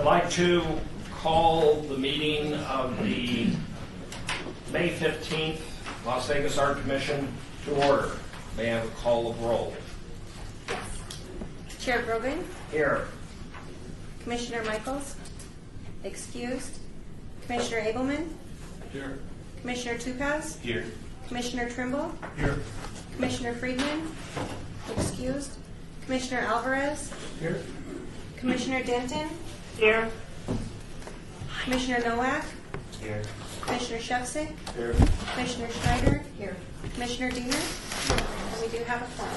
like to call the meeting of the May 15th Las Vegas Art Commission to order. May I have a call of roll? Chair Grogan? Here. Commissioner Michaels? Excused. Commissioner Abelman? Here. Commissioner Tukaz? Here. Commissioner Trimble? Here. Commissioner Friedman? Excused. Commissioner Alvarez? Here. Commissioner Denton? Here. Commissioner Nowak? Here. Commissioner Shevsik? Here. Commissioner Schneider? Here. Commissioner Diener? And we do have a quorum.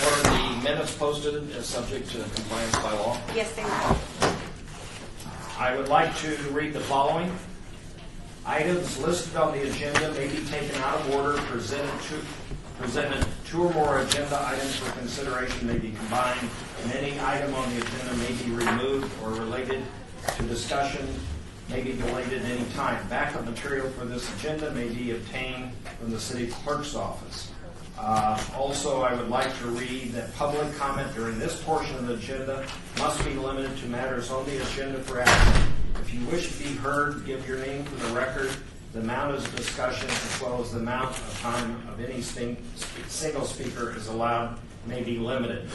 Were the minutes posted as subject to compliance by law? Yes, they were. I would like to read the following. Items listed on the agenda may be taken out of order, presented two or more agenda items for consideration may be combined, and any item on the agenda may be removed or related to discussion may be delayed at any time. Backup material for this agenda may be obtained from the city clerk's office. Also, I would like to read that public comment during this portion of the agenda must be limited to matters on the agenda for action. If you wish to be heard, give your name for the record. The amount of discussion as well as the amount of time of any single speaker is allowed may be limited.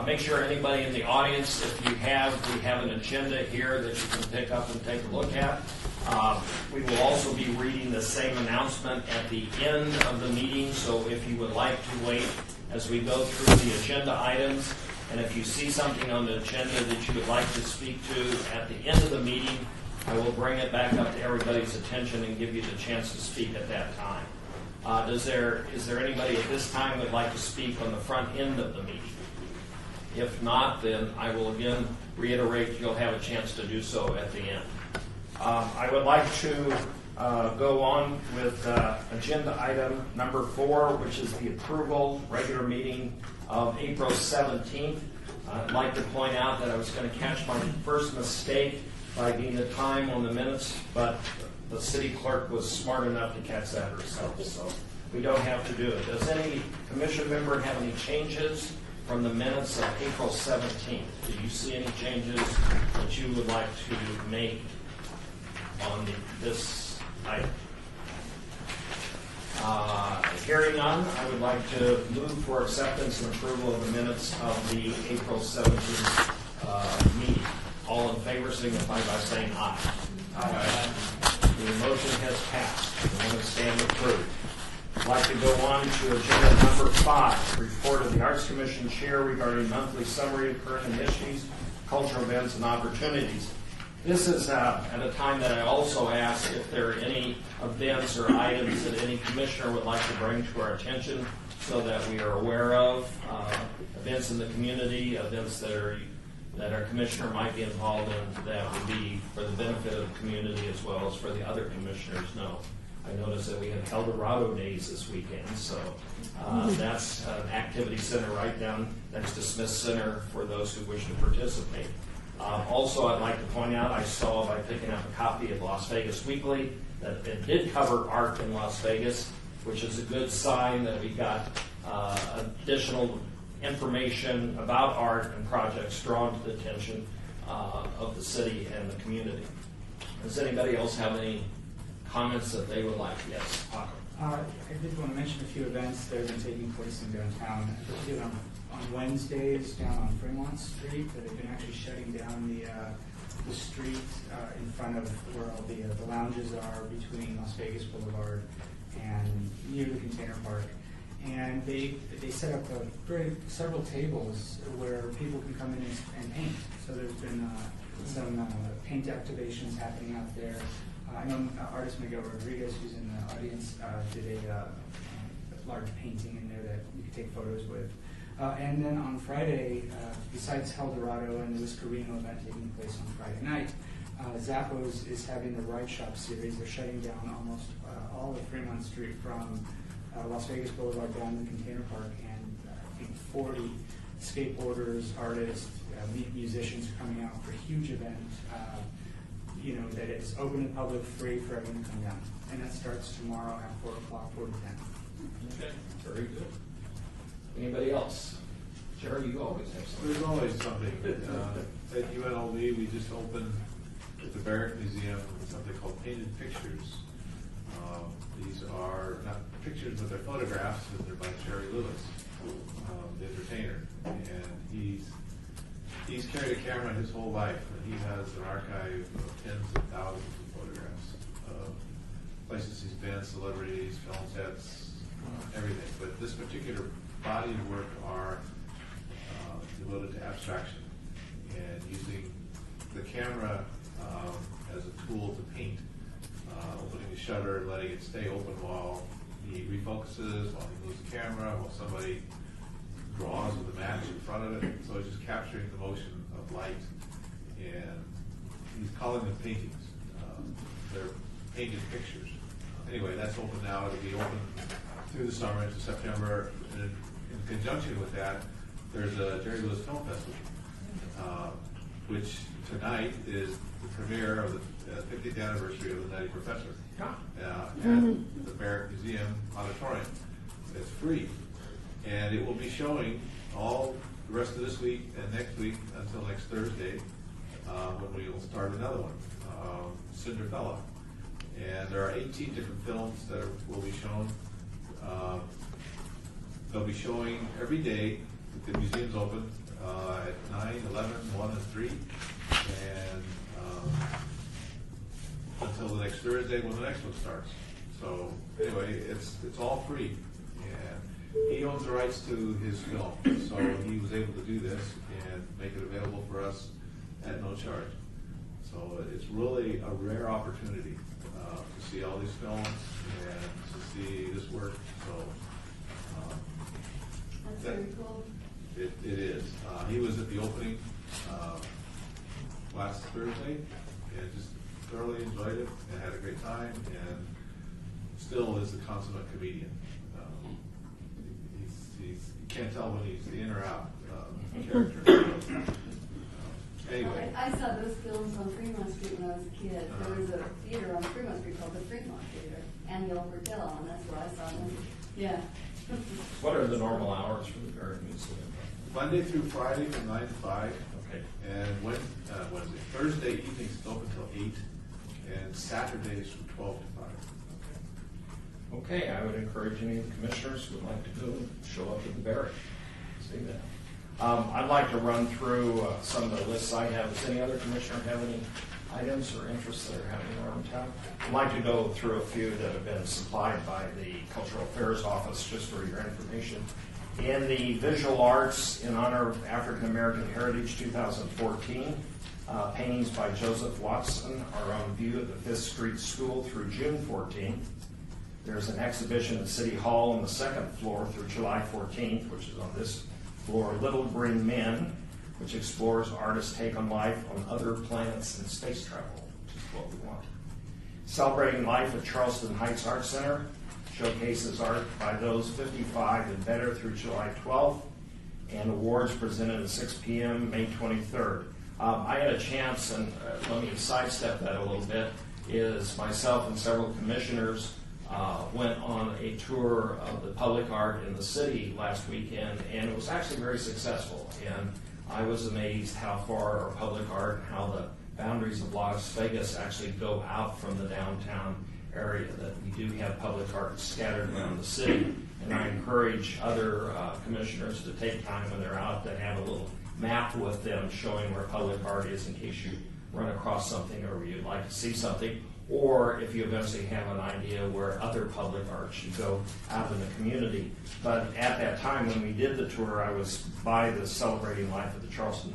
Make sure anybody in the audience, if we have an agenda here that you can pick up and take a look at. We will also be reading the same announcement at the end of the meeting, so if you would like to wait as we go through the agenda items, and if you see something on the agenda that you would like to speak to at the end of the meeting, I will bring it back up to everybody's attention and give you the chance to speak at that time. Is there anybody at this time that would like to speak on the front end of the meeting? If not, then I will again reiterate you'll have a chance to do so at the end. I would like to go on with agenda item number 4, which is the approval regular meeting of April 17th. I'd like to point out that I was going to catch my first mistake by being the time on the minutes, but the city clerk was smart enough to catch that herself, so we don't have to do it. Does any commission member have any changes from the minutes of April 17th? Do you see any changes that you would like to make on this item? Hearing none, I would like to move for acceptance and approval of the minutes of the April 17th meeting. All in favor signify by saying aye. Aye. The motion has passed. The minutes stand approved. I'd like to go on to agenda number 5, report of the Arts Commission Chair regarding monthly summary of current initiatives, cultural events, and opportunities. This is at a time that I also ask if there are any events or items that any commissioner would like to bring to our attention so that we are aware of, events in the community, events that our commissioner might be involved in that would be for the benefit of the community as well as for the other commissioners. No. I noticed that we had Eldorado Days this weekend, so that's an activity center right down next to Smith Center for those who wish to participate. Also, I'd like to point out, I saw by picking up a copy of Las Vegas Weekly that it did cover art in Las Vegas, which is a good sign that we got additional information about art and projects drawn to the attention of the city and the community. Does anybody else have any comments that they would like? Yes, Paco. I did want to mention a few events that have been taking place in downtown. On Wednesdays down on Fremont Street, that they've been actually shutting down the street in front of where all the lounges are between Las Vegas Boulevard and near the Container Park. And they set up several tables where people can come in and paint. So there's been some paint activations happening out there. I know artist Miguel Rodriguez, who's in the audience, did a large painting in there that you could take photos with. And then on Friday, besides Eldorado and the Whiskerino event taking place on Friday night, Zappos is having the Ride Shop series. They're shutting down almost all of Fremont Street from Las Vegas Boulevard down to the Container Park, and I think 40 skateboarders, artists, musicians are coming out for a huge event. That is open to the public, free for everyone to come down. And that starts tomorrow at 4 o'clock, 4 to 10. Okay, very good. Anybody else? Jerry, you always have something. There's always something. At UNLV, we just opened at the Barrett Museum something called Painted Pictures. These are not pictures, but they're photographs, and they're by Jerry Lewis, the entertainer. And he's carried a camera his whole life, and he has an archive of tens of thousands of photographs of places he's been, celebrities, film sets, everything. But this particular body of work are devoted to abstraction and using the camera as a tool to paint, opening the shutter, letting it stay open while he refocuses, while he moves the camera, while somebody draws with a match in front of it. So it's just capturing the motion of light, and he's calling them paintings. They're painted pictures. Anyway, that's open now. It'll be open through the summer into September. And in conjunction with that, there's a Jerry Lewis Film Festival, which tonight is the premiere of the 50th anniversary of The Nutty Professor at the Barrett Museum Auditorium. It's free, and it will be showing all the rest of this week and next week until next Thursday, when we will start another one, Cinderella. And there are 18 different films that will be shown. They'll be showing every day. The museum's open at 9, 11, 1, and 3, and until the next Thursday when the next one starts. So anyway, it's all free, and he owns the rights to his film, so he was able to do this and make it available for us at no charge. So it's really a rare opportunity to see all these films and to see this work. So That's very cool. It is. He was at the opening last Thursday and just thoroughly enjoyed it and had a great time, and still is a consummate comedian. You can't tell when he's in or out character. Anyway. I saw those films on Fremont Street when I was a kid. There was a theater on Fremont Street called the Fremont Theater, and the Hotel, and that's where I saw them. Yeah. What are the normal hours for the Barrett Museum? Monday through Friday from 9 to 5. Okay. And Thursday evenings it's open till 8, and Saturdays from 12 to 5. Okay, I would encourage any of the commissioners who would like to go and show up at the Barrett. See that. I'd like to run through some of the lists I have. Does any other commissioner have any items or interests that are happening around town? I'd like to go through a few that have been supplied by the Cultural Affairs Office, just for your information. In the visual arts, in honor of African American Heritage 2014, paintings by Joseph Watson are on view at the 5th Street School through June 14. There's an exhibition at City Hall on the 2nd floor through July 14th, which is on this floor, Little Green Men, which explores artists' take on life on other planets and space travel, which is what we want. Celebrating Life at Charleston Heights Art Center showcases art by those 55 and better through July 12th, and awards presented at 6 p.m. May 23rd. I had a chance, and let me sidestep that a little bit, is myself and several commissioners went on a tour of the public art in the city last weekend, and it was actually very successful. And I was amazed how far our public art and how the boundaries of Las Vegas actually go out from the downtown area, that we do have public art scattered around the city. And I encourage other commissioners to take time when they're out to have a little map with them showing where public art is in case you run across something or you'd like to see something, or if you eventually have an idea where other public art should go out in the community. But at that time when we did the tour, I was by the Celebrating Life at the Charleston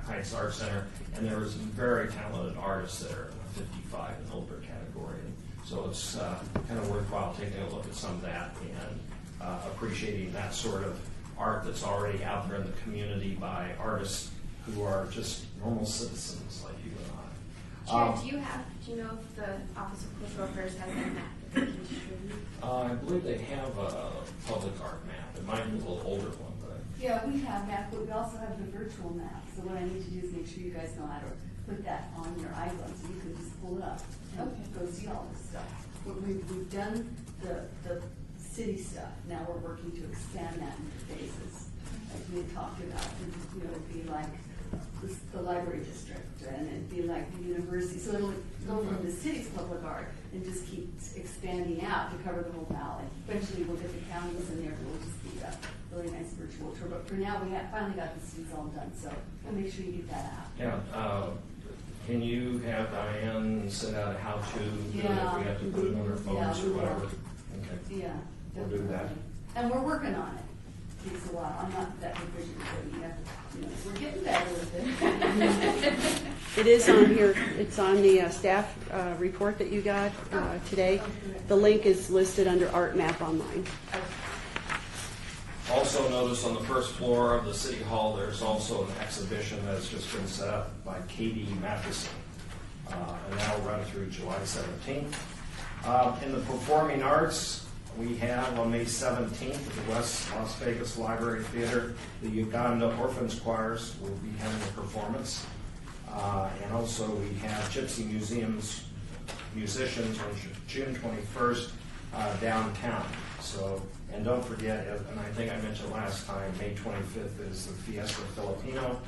Heights Art Center, and there were some very talented artists there in the 55 and older category. And so it's kind of worthwhile taking a look at some of that and appreciating that sort of art that's already out there in the community by artists who are just normal citizens like you and I. Chair, do you know if the Office of Cultural Affairs has a map that they can distribute? I believe they have a public art map. It might be a little older one, but Yeah, we have that, but we also have the virtual map. So what I need to do is make sure you guys know how to put that on your iPhone, so you can just pull it up and go see all this stuff. We've done the city stuff. Now we're working to expand that into phases. like we had talked about, and, you know, it'd be like the library district, and it'd be like the university, so it'll go from the city's public art and just keep expanding out to cover the whole valley. Eventually, we'll get the counties in there, but it'll just be a really nice virtual tour, but for now, we have finally got the streets all done, so we'll make sure you get that out. Yeah, can you have Diane send out a how-to, if we Yeah. have to put it on our phones Yeah, or we will. whatever? Okay. Yeah, We'll do that. definitely. And we're working on it. Takes a while. I'm not that proficient, but you have to, you know, we're getting better with it. It is on here, it's on the staff report that you got today. The link is listed under Art Map Online. Also notice on the first floor of the City Hall, there's also an exhibition that's just been set up by Katie Matheson. And that'll run through July 17th. In the performing arts, we have on May 17th at the West Las Vegas Library Theater, the Uganda Orphans Choirs will be having a performance. And also we have Gypsy Museum's musicians on June 21st downtown. So, and don't forget, and I think I mentioned last time, May 25th is the Fiesta Filipino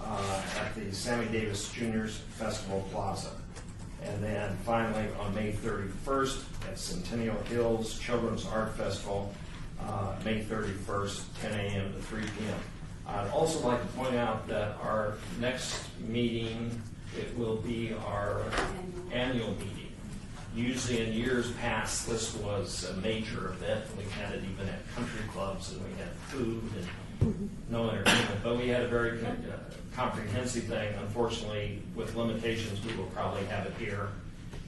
at the Sammy Davis Jr.'s Festival Plaza. And then finally, on May 31st, at Centennial Hills Children's Art Festival, May 31st, 10 a.m. to 3 p.m. I'd also like to point out that our next meeting, it will be our annual meeting. Usually in years past, this was a major event, and we had it even at country clubs, and we had food and no entertainment, but we had a very comprehensive thing. Unfortunately, with limitations, we will probably have it here,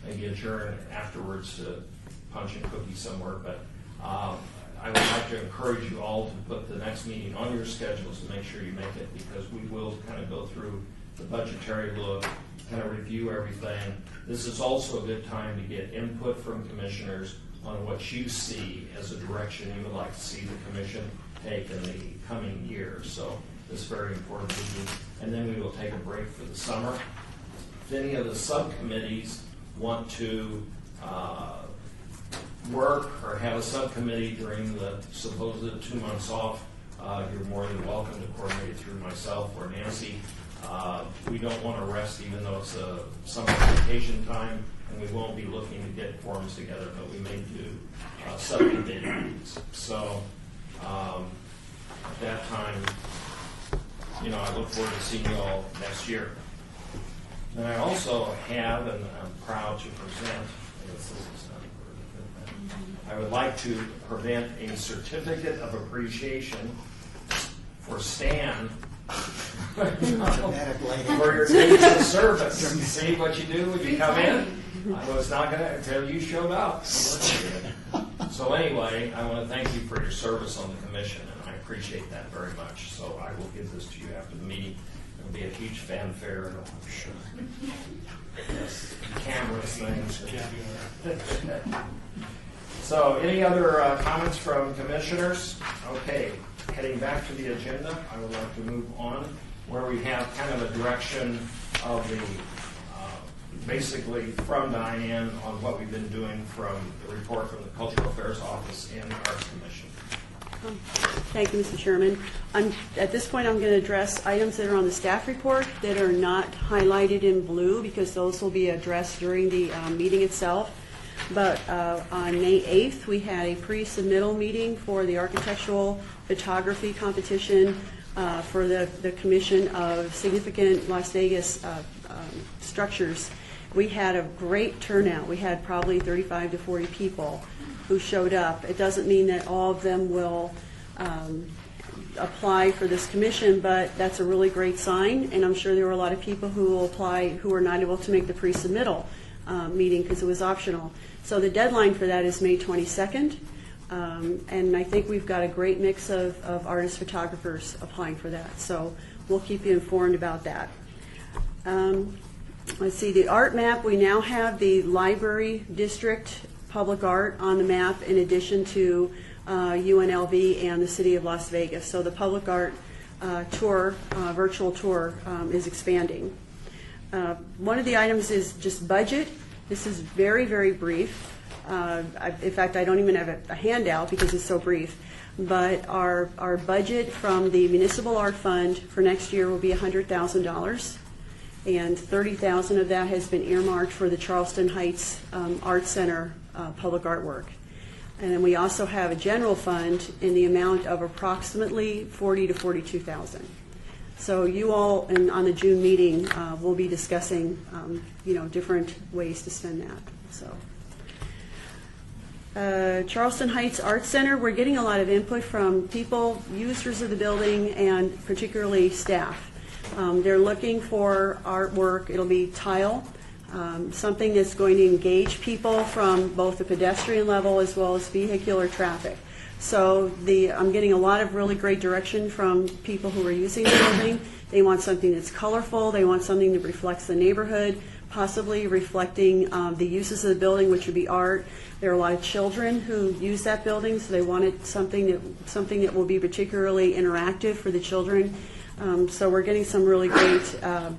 maybe adjourn afterwards to punch and cookie somewhere, but I would like to encourage you all to put the next meeting on your schedules and make sure you make it, because we will kind of go through the budgetary look, kind of review everything. This is also a good time to get input from commissioners on what you see as a direction you would like to see the commission take in the coming year. So this is very important meeting. And then we will take a break for the summer. If any of the subcommittees want to work or have a subcommittee during the supposed 2 months off, you're more than welcome to coordinate it through myself or Nancy. We don't want to rest, even though it's a summer vacation time, and we won't be looking to get forums together, but we may do subcommittee meetings. So at that time, you know, I look forward to seeing you all next year. And I also have, and I'm proud to present, I would like to present a certificate of appreciation for Stan for your days of service. See what you do when you come in? I was not going to until you showed up. So anyway, I want to thank you for your service on the commission, and I appreciate that very much. So I will give this to you after the meeting. It'll be a huge fanfare. I'm sure. Yes, cameras, things. So any other comments from commissioners? Okay, heading back to the agenda, I would like to move on where we have kind of a direction of the, basically from Diane on what we've been doing from the report from the Cultural Affairs Office and the Arts Commission. Thank you, Mr. Chairman. At this point, I'm going to address items that are on the staff report that are not highlighted in blue, because those will be addressed during the meeting itself. But on May 8th, we had a pre-submittal meeting for the architectural photography competition for the Commission of Significant Las Vegas Structures. We had a great turnout. We had probably 35 to 40 people who showed up. It doesn't mean that all of them will apply for this commission, but that's a really great sign, and I'm sure there were a lot of people who will apply who were not able to make the pre-submittal meeting because it was optional. So the deadline for that is May 22nd, and I think we've got a great mix of artist photographers applying for that, so we'll keep you informed about that. Let's see, the art map, we now have the library district public art on the map in addition to UNLV and the City of Las Vegas. So the public art tour, virtual tour, is expanding. One of the items is just budget. This is very, very brief. In fact, I don't even have a handout because it's so brief. but our budget from the Municipal Art Fund for next year will be $100,000, and $30,000 of that has been earmarked for the Charleston Heights Art Center public artwork. And then we also have a general fund in the amount of approximately $40,000 to $42,000. So you all, on the June meeting, will be discussing, different ways to spend that. So, Charleston Heights Art Center, we're getting a lot of input from people, users of the building, and particularly staff. They're looking for artwork. It'll be tile, something that's going to engage people from both the pedestrian level as well as vehicular traffic. So I'm getting a lot of really great direction from people who are using the building. They want something that's colorful. They want something that reflects the neighborhood, possibly reflecting the uses of the building, which would be art. There are a lot of children who use that building, so they wanted something that will be particularly interactive for the children. So we're getting some really great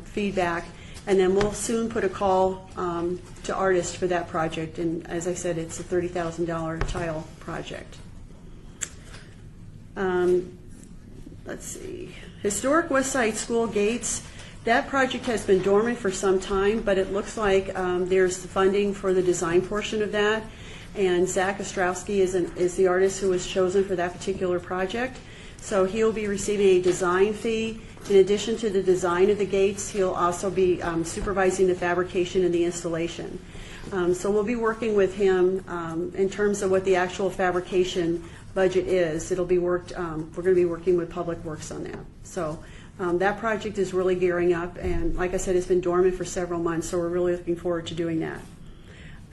feedback. And then we'll soon put a call to artists for that project. And as I said, it's a $30,000 tile project. Let's see. Historic West Side School gates. That project has been dormant for some time, but it looks like there's funding for the design portion of that. And Zach Ostrowski is the artist who was chosen for that particular project. So he'll be receiving a design fee. In addition to the design of the gates, he'll also be supervising the fabrication and the installation. So we'll be working with him in terms of what the actual fabrication budget is. It'll be worked. We're going to be working with Public Works on that. So that project is really gearing up, and like I said, it's been dormant for several months. So we're really looking forward to doing that.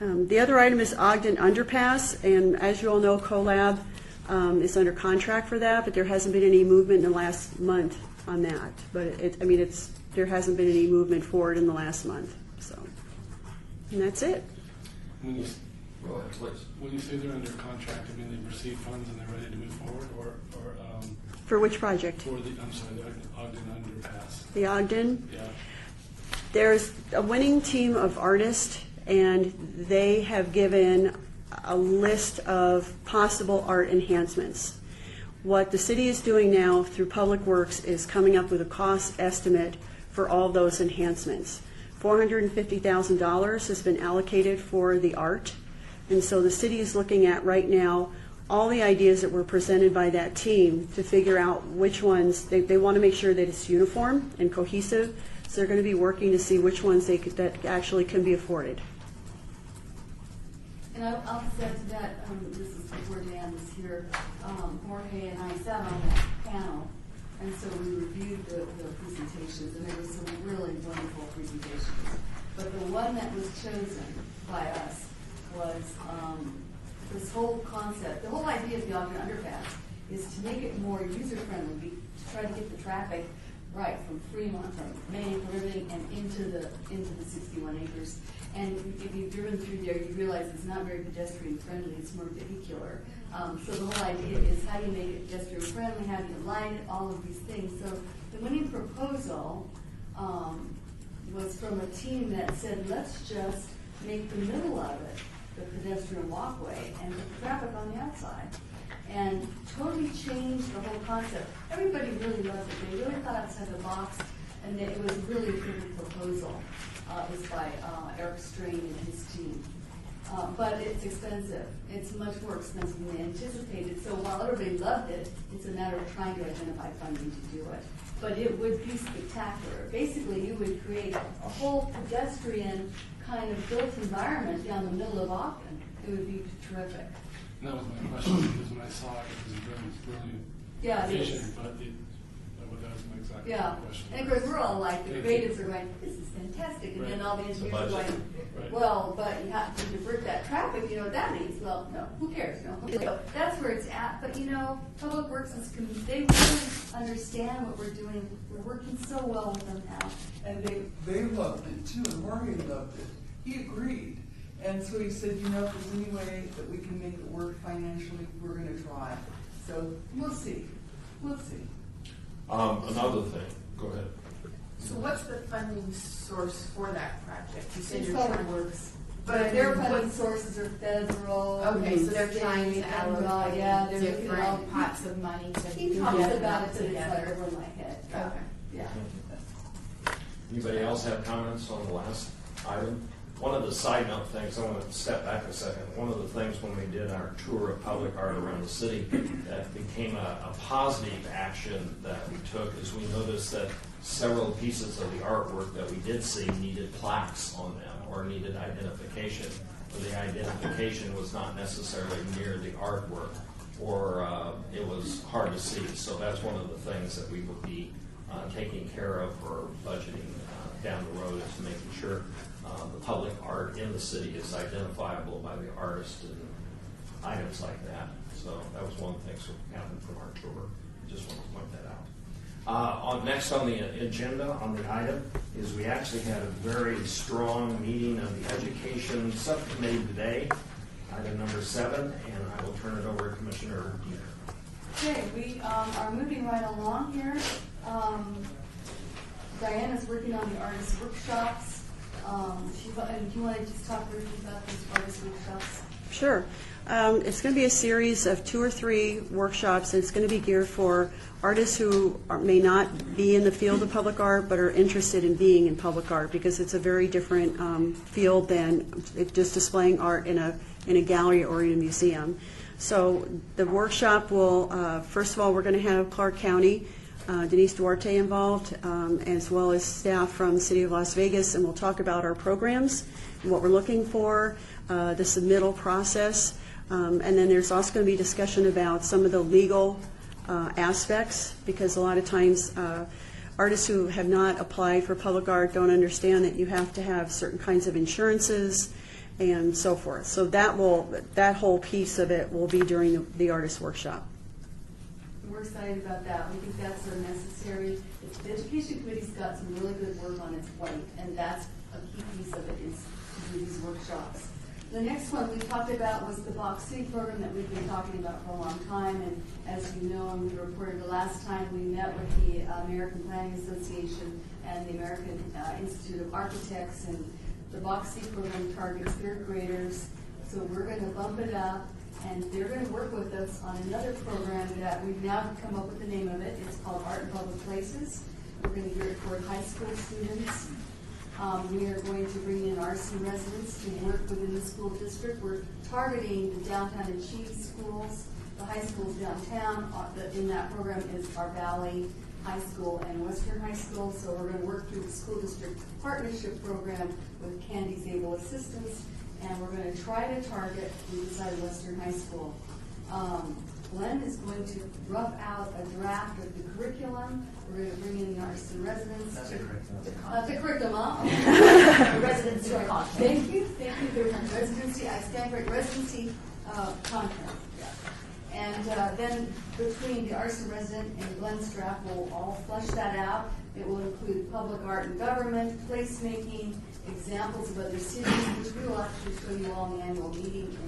The other item is Ogden Underpass, and as you all know, CoLab is under contract for that, but there hasn't been any movement in the last month on that. But there hasn't been any movement forward in the last month. So, and that's it. When you, Go ahead, please. when you say they're under contract, I mean they've received funds and they're ready to move forward, or For which project? for the Ogden Underpass. The Ogden. Yeah. There's a winning team of artists, and they have given a list of possible art enhancements. What the city is doing now through Public Works is coming up with a cost estimate for all those enhancements. $450,000 has been allocated for the art, and so the city is looking at right now all the ideas that were presented by that team to figure out which ones, they want to make sure that it's uniform and cohesive, so they're going to be working to see which ones that actually can be afforded. And I'll say to that, this is before Dan was here, Jorge and I sat on that panel, and so we reviewed the presentations, and there were some really wonderful presentations. But the one that was chosen by us was this whole concept. The whole idea of the Ogden Underpass is to make it more user-friendly, to try to get the traffic right from Fremont, from Maine, from everything, and into the 61 acres. And if you've driven through there, you realize it's not very pedestrian-friendly, it's more vehicular. So the whole idea is how do you make it pedestrian-friendly, how do you line it, all of these things. So the winning proposal was from a team that said, let's just make the middle of it the pedestrian walkway and the traffic on the outside. And totally changed the whole concept. Everybody really loved it. They really thought outside the box, and it was really a good proposal. It was by Eric Strain and his team. But it's expensive. It's much more expensive than they anticipated. So while everybody loved it, it's a matter of trying to identify funding to do it. But it would be spectacular. Basically, you would create a whole pedestrian kind of built environment down the middle of Ogden. It would be terrific. And that was my question, because when I saw it, it was really Yeah, it efficient, is. but that was my exact Yeah, question. and of course, we're all like, the Thank creatives you. are going, this is fantastic, and Right. then all the engineers are budget. going, Right. well, but you have to divert that traffic, you know what that means? Well, no, who cares, So that's where it's at, but Public Works is, they really understand what we're doing, we're working so well with them now. And they loved it too, and Morgan loved it. He agreed. And so he said, if there's any way that we can make it work financially, we're gonna try. So we'll see. We'll see. Another thing, go ahead. So what's the funding source for that project? You said It's you're Public trying, Works. But their funding sources are federal. Okay, so they're state, trying to federal, allocate yeah, they're looking at all- different pots of money to. He talks get about it, that but it's like together. over my head. Okay. Yeah. Anybody else have comments on the last item? One of the side note things, I want to step back a second. One of the things when we did our tour of public art around the city that became a positive action that we took is we noticed that several pieces of the artwork that we did see needed plaques on them or needed identification. Or the identification was not necessarily near the artwork or it was hard to see. So that's one of the things that we would be taking care of or budgeting down the road is making sure the public art in the city is identifiable by the artist and items like that. So that was one thing that happened from our tour. Just want to point that out. Next on the agenda, on the item, is we actually had a very strong meeting of the Education Subcommittee today, item number 7, and I will turn it over to Commissioner Diener. Okay, we are moving right along here. Diana's working on the artist workshops. Do you want to just talk briefly about these artist workshops? Sure. It's going to be a series of 2 or 3 workshops, and it's going to be geared for artists who may not be in the field of public art but are interested in being in public art, because it's a very different field than just displaying art in a gallery or in a museum. So the workshop will, first of all, we're going to have Clark County, Denise Duarte involved, as well as staff from the City of Las Vegas, and we'll talk about our programs and what we're looking for, the submittal process, and then there's also going to be discussion about some of the legal aspects, because a lot of times artists who have not applied for public art don't understand that you have to have certain kinds of insurances and so forth. So that whole piece of it will be during the artist workshop. We're excited about that. We think that's a necessary. The Education Committee's got some really good work on its plate, and that's a key piece of it is to do these workshops. The next one we talked about was the Box City program that we've been talking about for a long time, and as you know, and we reported the last time, we met with the American Planning Association and the American Institute of Architects, and the Box City program targets 3rd graders, so we're going to bump it up. And they're going to work with us on another program that we've now come up with the name of it. It's called Art in Public Places. We're going to gear it toward high school students. We are going to bring in RC residents to work within the school district. We're targeting the downtown and Chiefs schools, the high schools downtown. In that program is our Valley High School and Western High School. So we're going to work through the school district partnership program with Candy's Able Assistance. And we're going to try to target, we decided, Western High School. Glenn is going to rough out a draft of the curriculum. We're going to bring in the artists and residents. That's a The curriculum. The residency. Thank you. The residency. I stand for residency content. Yeah. And then between the artist and resident and Glenn's draft, we'll all flesh that out. It will include public art and government, placemaking, examples of other cities, which we will actually show you all in the annual meeting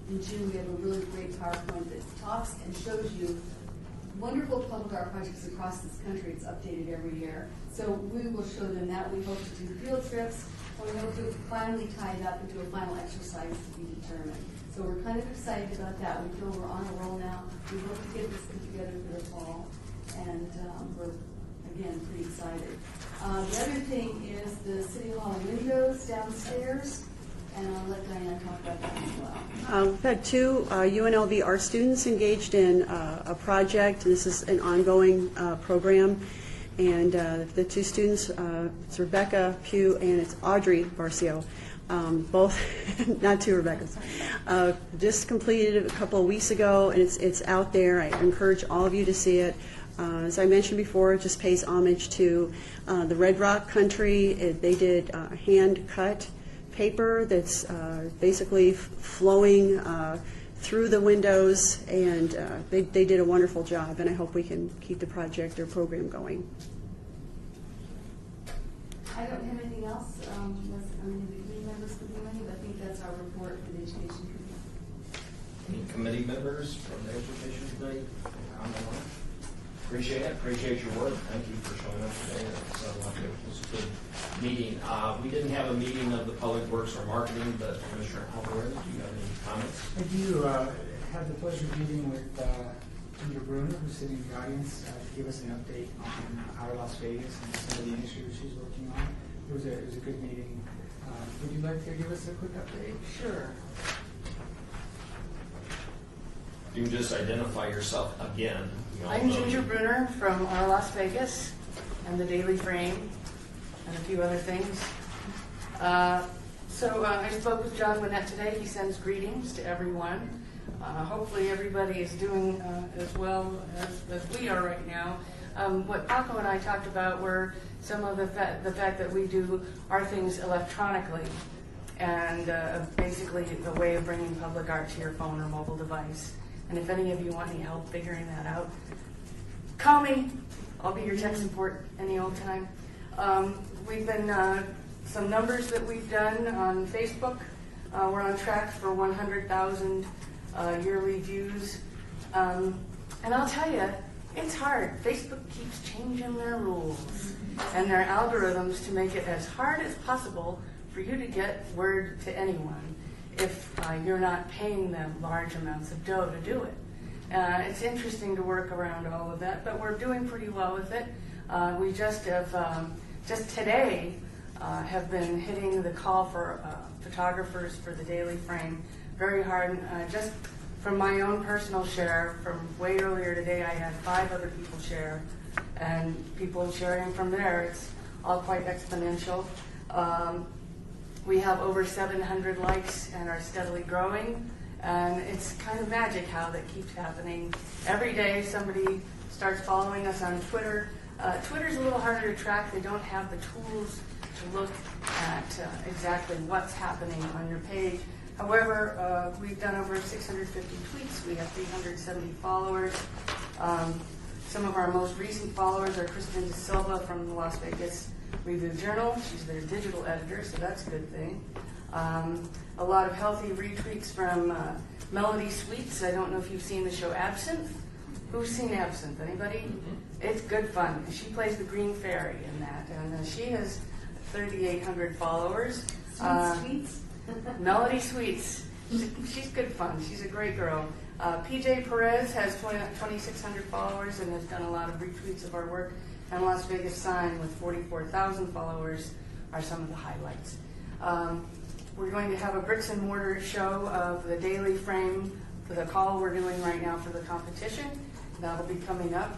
in June. We have a really great PowerPoint that talks and shows you wonderful public art projects across this country. It's updated every year. So we will show them that. We hope to do field trips, and we hope to finally tie it up into a final exercise to be determined. So we're kind of excited about that. We feel we're on a roll now. We hope to get this put together for the fall, and we're, again, pretty excited. The other thing is the City Hall windows downstairs, and I'll let Diana talk about that as well. We've had 2 UNLV art students engaged in a project. This is an ongoing program. And the 2 students, it's Rebecca Pugh and it's Audrey Barcio, both, not 2 Rebeccas, just completed it a couple of weeks ago, and it's out there. I encourage all of you to see it. As I mentioned before, it just pays homage to the Red Rock country. They did hand-cut paper that's basically flowing through the windows, and they did a wonderful job, and I hope we can keep the project or program going. I don't have anything else, unless the committee members can do anything, but I think that's our report for the Education Committee. Any committee members from the Education Committee? Comment on it? Appreciate it. Appreciate your work. Thank you for showing up today. It sounded like it was a good meeting. We didn't have a meeting of the Public Works or Marketing, but Commissioner Alvarez, do you have any comments? I do have the pleasure of meeting with Ginger Bruner, who's sitting in the audience, to give us an update on our Las Vegas and some of the initiatives she's working on. It was a good meeting. Would you like to give us a quick update? Sure. You can just identify yourself again. We all I'm know Ginger you. Bruner from our Las Vegas and the Daily Frame and a few other things. So I spoke with John Winnett today. He sends greetings to everyone. Hopefully everybody is doing as well as we are right now. What Paco and I talked about were some of the fact that we do our things electronically, and basically the way of bringing public art to your phone or mobile device. And if any of you want any help figuring that out, call me. I'll be your tech support any old time. We've been, some numbers that we've done on Facebook. We're on track for 100,000 yearly views. And I'll tell you, it's hard. Facebook keeps changing their rules and their algorithms to make it as hard as possible for you to get word to anyone if you're not paying them large amounts of dough to do it. It's interesting to work around all of that, but we're doing pretty well with it. We just have, just today, have been hitting the call for photographers for the Daily Frame very hard. Just from my own personal share, from way earlier today, I had 5 other people share, and people sharing from there. It's all quite exponential. We have over 700 likes and are steadily growing. And it's kind of magic how that keeps happening. Every day somebody starts following us on Twitter. Twitter's a little harder to track. They don't have the tools to look at exactly what's happening on your page. However, we've done over 650 tweets. We have 370 followers. Some of our most recent followers are Kristen De Silva from the Las Vegas Review-Journal. She's their digital editor, so that's a good thing. A lot of healthy retweets from Melody Sweets. I don't know if you've seen the show Absinthe. Who's seen Absinthe? Anybody? It's good fun. She plays the Green Fairy in that, and she has 3,800 followers. Sweets? Melody Sweets. She's good fun. She's a great girl. PJ Perez has 2,600 followers and has done a lot of retweets of our work. And Las Vegas Sign with 44,000 followers are some of the highlights. We're going to have a bricks and mortar show of the Daily Frame for the call we're doing right now for the competition. That'll be coming up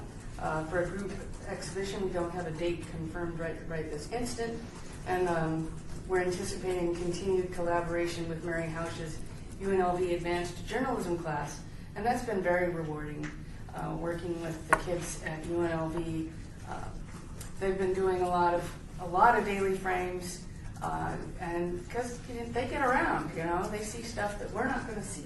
for a group exhibition. We don't have a date confirmed right this instant. And we're anticipating continued collaboration with Mary Housh's UNLV Advanced Journalism class. And that's been very rewarding, working with the kids at UNLV. They've been doing a lot of Daily Frames. And because they get around, they see stuff that we're not going to see,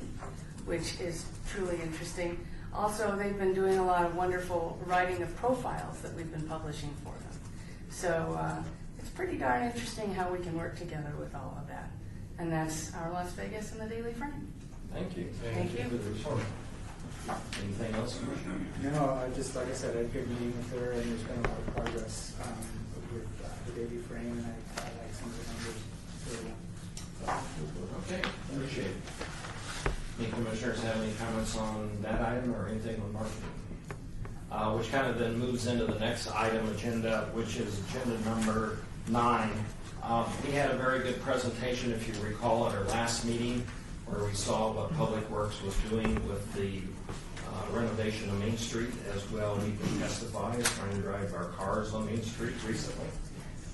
which is truly interesting. Also, they've been doing a lot of wonderful writing of profiles that we've been publishing for them. So it's pretty darn interesting how we can work together with all of that. And that's our Las Vegas and the Daily Frame. Thank you. Thank you. For the report. Anything else, Commissioner? No, just like I said, I had a good meeting with her, and there's been a lot of progress with the Daily Frame, and I like some of the numbers very well. Okay, appreciate it. Any commissioners have any comments on that item or anything on marketing? Which kind of then moves into the next item agenda, which is agenda number 9. We had a very good presentation, if you recall, at our last meeting, where we saw what Public Works was doing with the renovation of Main Street, as well we can testify as trying to drive our cars on Main Street recently.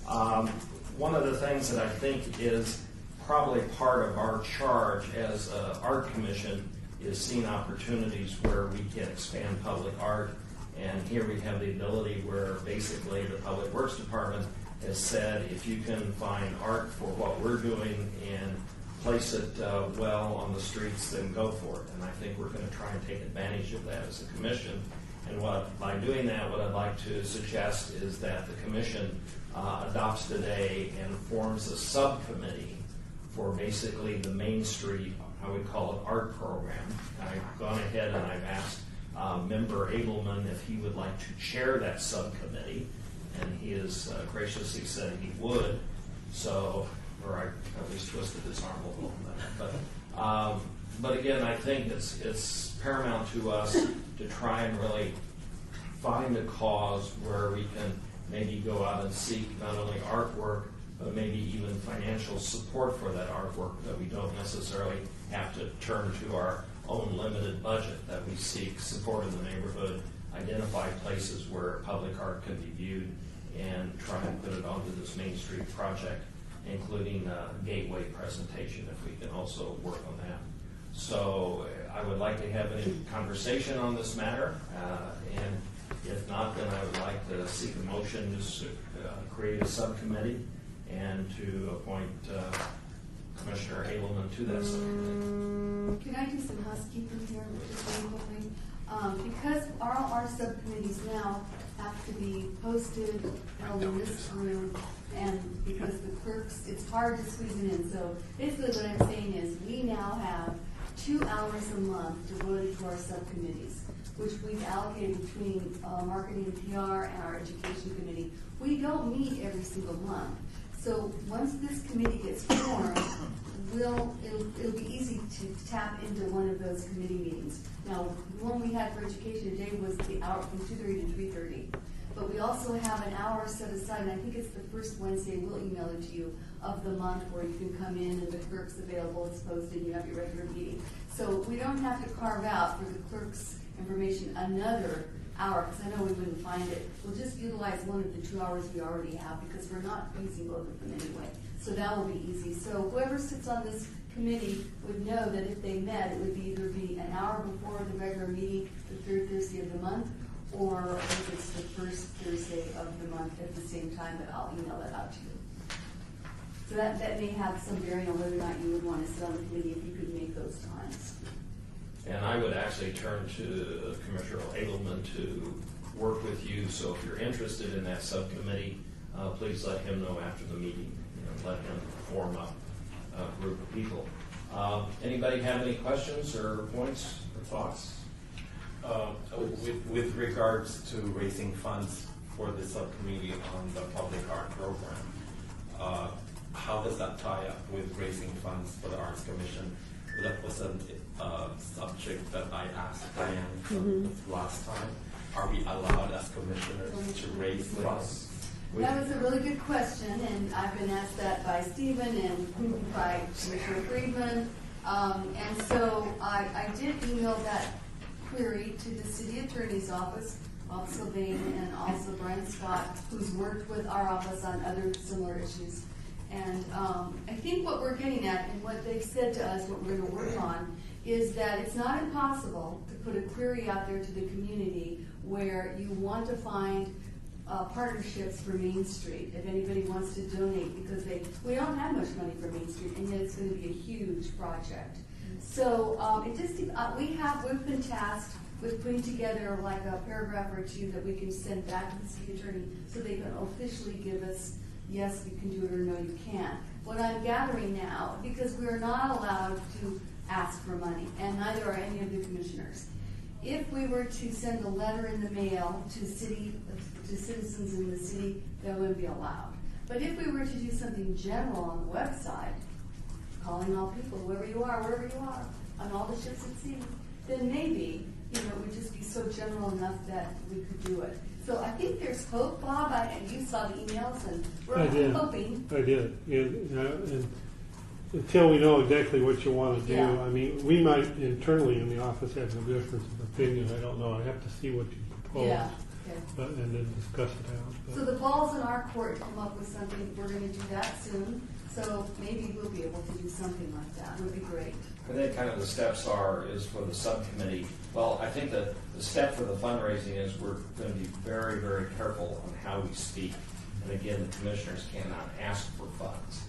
One of the things that I think is probably part of our charge as an art commission is seeing opportunities where we can expand public art. And here we have the ability where basically the Public Works Department has said, if you can find art for what we're doing and place it well on the streets, then go for it. And I think we're going to try and take advantage of that as a commission. And by doing that, what I'd like to suggest is that the commission adopts today and forms a subcommittee for basically the Main Street, how we call it, art program. I've gone ahead and I've asked Member Abelman if he would like to chair that subcommittee, and he has graciously said he would. So, or I at least twisted his arm a little bit. But again, I think it's paramount to us to try and really find a cause where we can maybe go out and seek not only artwork, but maybe even financial support for that artwork, that we don't necessarily have to turn to our own limited budget, that we seek support in the neighborhood, identify places where public art can be viewed, and try and put it onto this Main Street project, including a gateway presentation, if we can also work on that. So I would like to have a conversation on this matter, and if not, then I would like to seek a motion to create a subcommittee and to appoint Commissioner Abelman to that subcommittee. Can I do some housekeeping here, just really quickly? Because all our subcommittees now have to be posted held in this room, and because the clerks, it's hard to squeeze it in. So basically what I'm saying is we now have 2 hours a month devoted to our subcommittees, which we've allocated between marketing and PR and our education committee. We don't meet every single month. So once this committee gets formed, it'll be easy to tap into one of those committee meetings. Now, the one we had for education today was the hour from 2:30 to 3:30. But we also have an hour set aside, and I think it's the first Wednesday, we'll email it to you, of the month where you can come in and the clerk's available, it's posted, you have your regular meeting. So we don't have to carve out for the clerk's information another hour, because I know we wouldn't find it. We'll just utilize one of the 2 hours we already have, because we're not using both of them anyway. So that will be easy. So whoever sits on this committee would know that if they met, it would either be an hour before the regular meeting, the third Thursday of the month, or if it's the first Thursday of the month at the same time, but I'll email that out to you. So that may have some bearing on whether or not you would want to sit on the committee if you could make those times. And I would actually turn to Commissioner Abelman to work with you. So if you're interested in that subcommittee, please let him know after the meeting. Let him form a group of people. Anybody have any questions or points or thoughts? With regards to raising funds for the subcommittee on the public art program, how does that tie up with raising funds for the Arts Commission? That was a subject that I asked Diane last time. Are we allowed as commissioners to raise funds? That was a really good question, and I've been asked that by Stephen and by Commissioner Friedman. And so I did email that query to the city attorney's office, Bob Sylvain, and also Brian Scott, who's worked with our office on other similar issues. And I think what we're getting at and what they've said to us, what we're going to work on, is that it's not impossible to put a query out there to the community where you want to find partnerships for Main Street, if anybody wants to donate, because we don't have much money for Main Street, and yet it's going to be a huge project. So we've been tasked with putting together like a paragraph or two that we can send back to the city attorney so they can officially give us, yes, you can do it, or no, you can't. What I'm gathering now, because we're not allowed to ask for money, and neither are any of the commissioners. If we were to send a letter in the mail to citizens in the city, that would be allowed. But if we were to do something general on the website, calling all people, wherever you are, on all the ships at sea, then maybe, it would just be so general enough that we could do it. So I think there's hope, Bob, and you saw the emails, and we're hoping. I did. And until we know exactly what you want to do, Yeah. I mean, we might internally in the office have a difference of opinion. I don't know. I have to see what you propose. Yeah. Okay. And then discuss it out. So the ball's in our court to come up with something. We're going to do that soon. So maybe we'll be able to do something like that. It would be great. I think kind of the steps is for the subcommittee. Well, I think that the step for the fundraising is we're going to be very, very careful on how we speak. And again, the commissioners cannot ask for funds.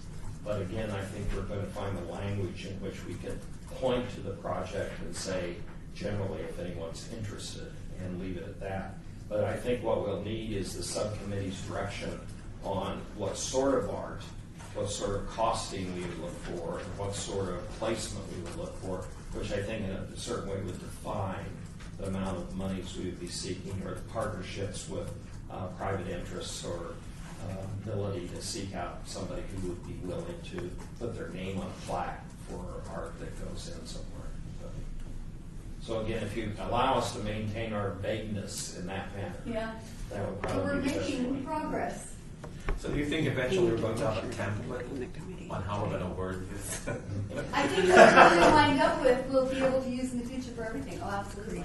But again, I think we're going to find the language in which we can point to the project and say, generally, if anyone's interested, and leave it at that. But I think what we'll need is the subcommittee's direction on what sort of art, what sort of costing we would look for, and what sort of placement we would look for, which I think in a certain way would define the amount of monies we would be seeking, or the partnerships with private interests or ability to seek out somebody who would be willing to put their name on a plaque for art that goes in somewhere. So again, if you allow us to maintain our vagueness in that manner, Yeah, that would so we're probably be the best making way. progress. So do you think eventually we're going to have a template on how we're going to word this? I think what we'll wind up with, we'll be able to use in the future for everything. Oh, absolutely.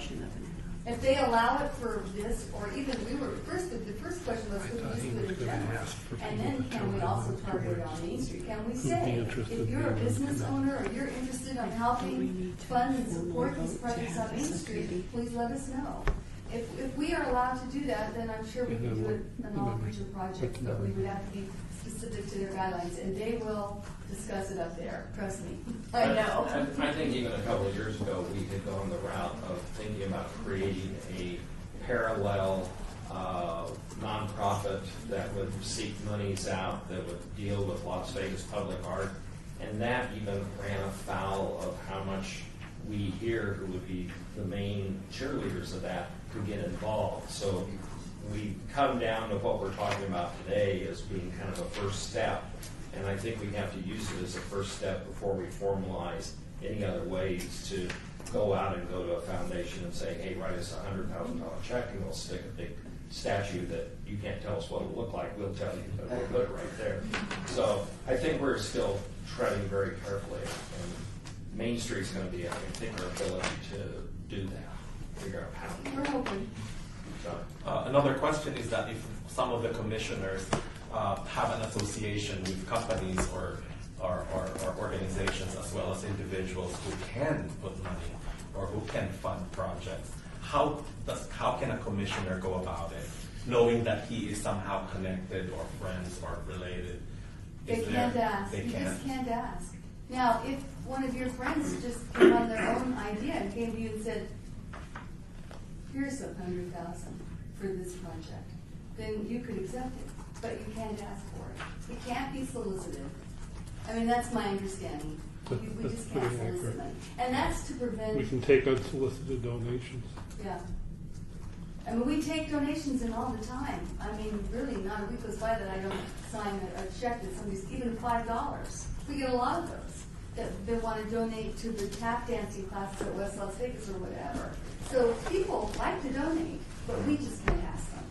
If they allow it for this, or even the first question was, could we just put it in general? And then can we also target it on Main Street? Can we say, if you're a business owner or you're interested in helping fund and support these projects on Main Street, please let us know. If we are allowed to do that, then I'm sure we can do it on all future projects, but we would have to be specific to their guidelines, and they will discuss it up there, trust me. I know. I think even a couple of years ago, we had gone the route of thinking about creating a parallel nonprofit that would seek monies out, that would deal with Las Vegas public art, and that even ran afoul of how much we here, who would be the main cheerleaders of that, could get involved. So we come down to what we're talking about today as being kind of a first step, and I think we have to use it as a first step before we formalize any other ways to go out and go to a foundation and say, hey, write us a $100,000 check and we'll stick a big statue that you can't tell us what it'll look like. We'll tell you, but we'll put it right there. So I think we're still treading very carefully, and Main Street's going to be, I think, our ability to do that, figure out how. We're hoping. So, Another question is that if some of the commissioners have an association with companies or organizations as well as individuals who can put money or who can fund projects, how can a commissioner go about it, knowing that he is somehow connected or friends or related? They Is can't there- ask. They You can't. just can't ask. Now, if one of your friends just came on their own idea and came to you and said, here's $100,000 for this project, then you could accept it, but you can't ask for it. It can't be solicited. I mean, that's my understanding. We just can't Pretty solicit accurate. money. And that's to prevent. We can take unsolicited donations. Yeah. I mean, we take donations in all the time. I mean, really, not a week goes by that I don't sign a check that somebody's, even $5. We get a lot of those that they want to donate to the tap dancing classes at West Las Vegas or whatever. So people like to donate, but we just can't ask them.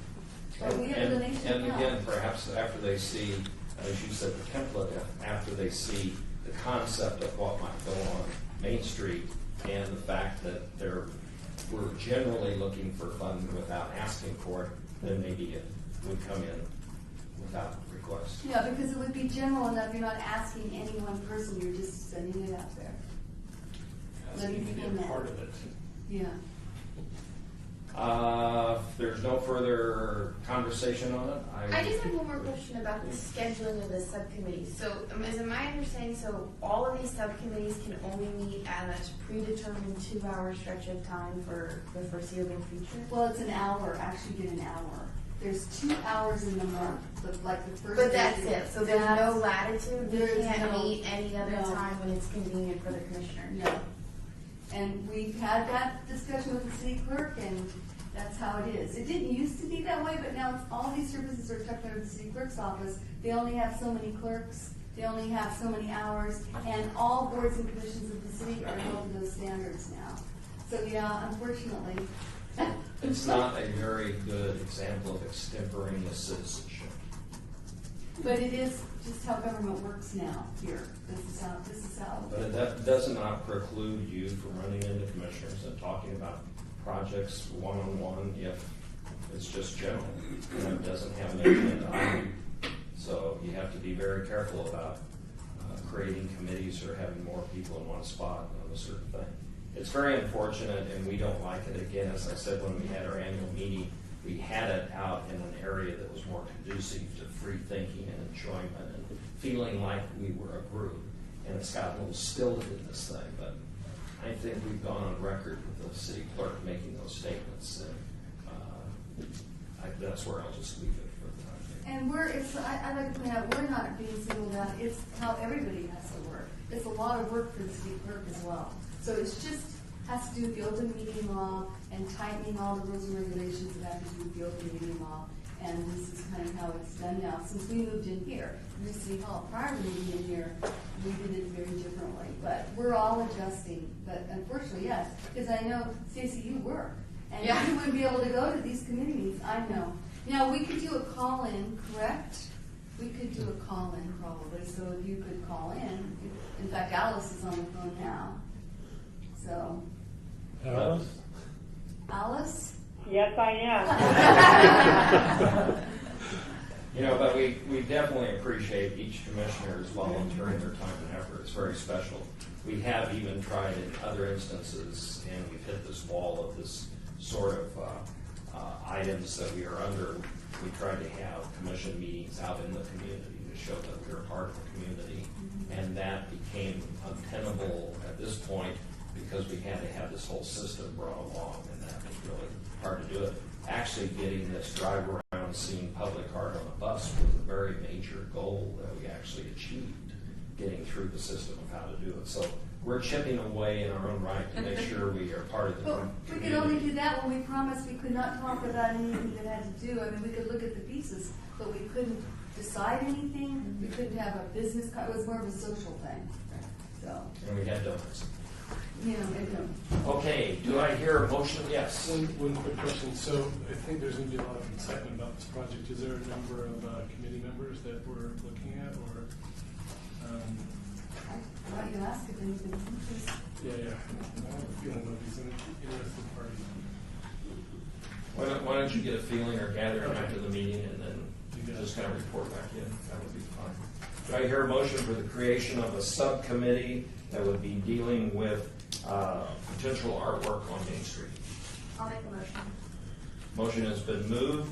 But we have a donation and account. again, perhaps after they see, as you said, the template, after they see the concept of what might go on Main Street and the fact that we're generally looking for funding without asking for it, then maybe it would come in without request. Yeah, because it would be general enough. You're not asking any one person. You're just sending it out there. Letting people know. Part of it. Yeah. If there's no further conversation on it, I just have one more question about the scheduling of the subcommittees. So, is it my understanding, so all of these subcommittees can only meet at a predetermined 2-hour stretch of time for the foreseeable future? Well, it's an hour. Actually, get an hour. There's 2 hours in the month, like the first. But that's day. it, so there's no latitude, they There's can't no- meet any other no. time when it's convenient for the commissioner? No. And we've had that discussion with the city clerk, and that's how it is. It didn't used to be that way, but now all these services are tucked under the city clerk's office. They only have so many clerks, they only have so many hours, and all boards and commissions of the city are held to those standards now. So, yeah, unfortunately. it's not a very good example of extemporaneous citizenship. But it is just how government works now here. This is how. But that does not preclude you from running into commissioners and talking about projects one-on-one if it's just general and it doesn't have an agenda item. So you have to be very careful about creating committees or having more people in one spot on a certain thing. It's very unfortunate, and we don't like it. Again, as I said, when we had our annual meeting, we had it out in an area that was more conducive to free thinking and enjoyment and feeling like we were a group. And it's gotten a little stilted in this thing, but I think we've gone on record with the city clerk making those statements, and that's where I'll just leave it for the time being. And I'd like to point out, we're not being singled out. It's how everybody has to work. It's a lot of work for the city clerk as well. So it's just has to do with the open meeting law and tightening all the rules and regulations that have to do with the open meeting law And this is kind of how it's done now, since we moved in here. New City Hall, prior to moving in here, we did it very differently. But we're all adjusting, but unfortunately, yes, because I know, Stacy, you work. And Yeah. you wouldn't be able to go to these committee meetings, I know. Now, we could do a call-in, correct? We could do a call-in probably, so if you could call in. In fact, Alice is on the phone now. So, Alice? Alice? Yes, I am. You know, but we definitely appreciate each commissioner's volunteering their time and effort. It's very special. We have even tried in other instances, and we've hit this wall of this sort of items that we are under. We tried to have commission meetings out in the community to show that we're part of the community. And that became untenable at this point because we had to have this whole system brought along, and that was really hard to do it. Actually getting this drive around seeing public art on a bus was a very major goal that we actually achieved, getting through the system of how to do it. So we're chipping away in our own right to make sure we are part of the But we could only do that when we promised we could not talk about anything that had to do. I mean, we could look at the pieces, but we couldn't decide anything. We couldn't have a business, it was more of a social thing. So, And we had donuts. you know, it don't. Okay, do I hear a motion? Yes. One quick question. So I think there's going to be a lot of excitement about this project. Is there a number of committee members that we're looking at, or? Why don't you ask if anything interests? Yeah. I have a feeling there'll be some interested parties. Why don't you get a feeling or gather it after the meeting and then just kind of report back in? That would be fine. Do I hear a motion for the creation of a subcommittee that would be dealing with potential artwork on Main Street? I'll make a motion. Motion has been moved.